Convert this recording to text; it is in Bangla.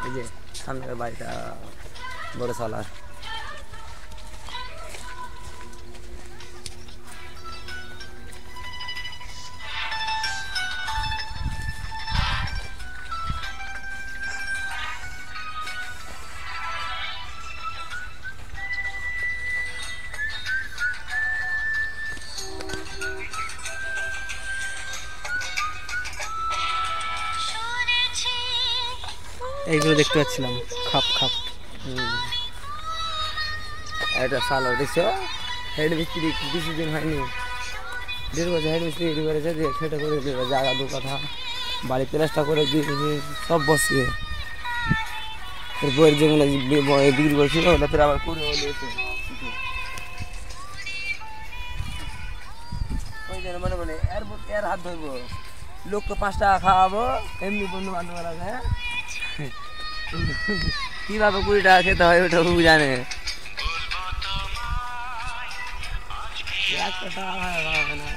এই যে সামনের বাড়িটা বড় সালার। এইগুলো দেখতে পাচ্ছিলাম খাপ খাপ। এটা সালার দেখছো, হেড মিস্ত্রি বেশি দিন হয়নি, 1.5 বছর হেড মিস্ত্রি রেডি করেছে, দিয়ে সেটা করে দেবে জায়গা 2 কাঠা, বাড়ি প্লাস্টার করে দিয়ে সব বসিয়ে বইয়ের যেগুলো বিক্রি করেছিল ওটা ফের আবার করে দিয়েছে। ওই জন্য মনে মনে এর হাত ধরবো, লোককে 5 টাকা খাওয়াবো, এমনি বন্ধু বান্ধব আছে, কিভাবে 20 টাকা খেতে হয় ওটা জানে। একটা টাকা খাওয়াবে না।